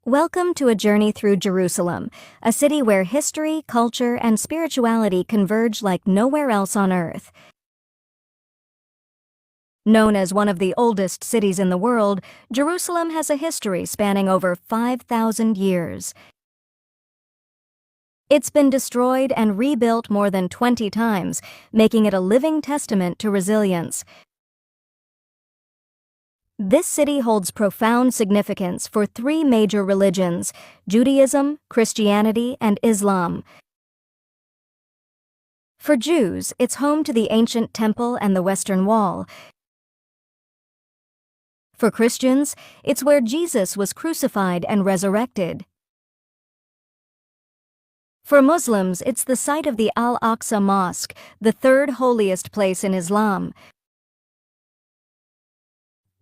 Welcome to a journey through Jerusalem, a city where history, culture, and spirituality converge like nowhere else on earth. Known as one of the oldest cities in the world, Jerusalem has a history spanning over 5,000 years. It's been destroyed and rebuilt more than 20 times, making it a living testament to resilience. This city holds profound significance for three major religions: Judaism, Christianity, and Islam. For Jews, it's home to the ancient temple and the Western Wall. For Christians, it's where Jesus was crucified and resurrected. For Muslims, it's the site of the Al-Aqsa Mosque, the third holiest place in Islam.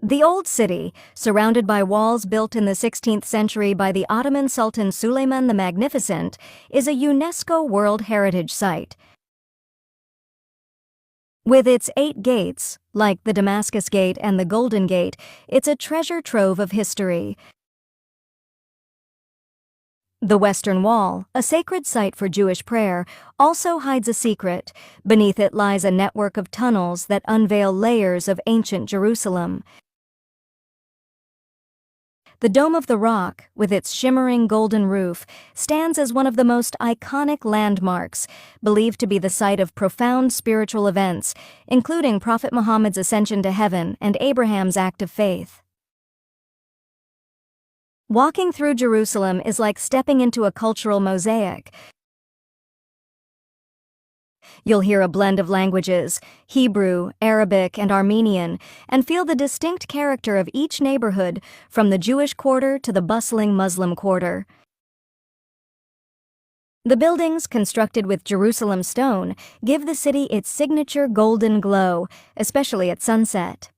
The Old City, surrounded by walls built in the 16th century by the Ottoman Sultan Suleiman the Magnificent, is a UNESCO World Heritage Site. With its 8 gates, like the Damascus Gate and the Golden Gate, it's a treasure trove of history. The Western Wall, a sacred site for Jewish prayer, also hides a secret. Beneath it lies a network of tunnels that unveil layers of ancient Jerusalem. The Dome of the Rock, with its shimmering golden roof, stands as one of the most iconic landmarks, believed to be the site of profound spiritual events, including Prophet Muhammad's ascension to heaven and Abraham's act of faith. Walking through Jerusalem is like stepping into a cultural mosaic. You'll hear a blend of languages, Hebrew, Arabic, and Armenian, and feel the distinct character of each neighborhood, from the Jewish quarter to the bustling Muslim quarter. The buildings, constructed with Jerusalem stone, give the city its signature golden glow, especially at sunset.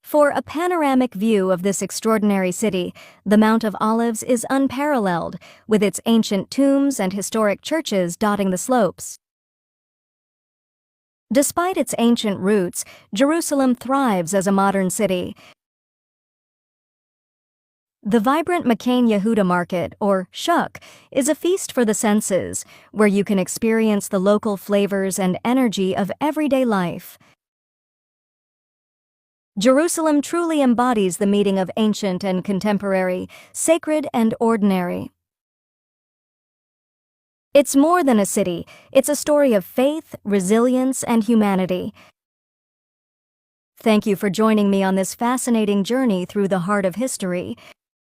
For a panoramic view of this extraordinary city, the Mount of Olives is unparalleled, with its ancient tombs and historic churches dotting the slopes. Despite its ancient roots, Jerusalem thrives as a modern city. The vibrant Makain Yehuda market, or shuk, is a feast for the senses, where you can experience the local flavors and energy of everyday life. Jerusalem truly embodies the meeting of ancient and contemporary, sacred and ordinary. It's more than a city, it's a story of faith, resilience, and humanity. Thank you for joining me on this fascinating journey through the heart of history.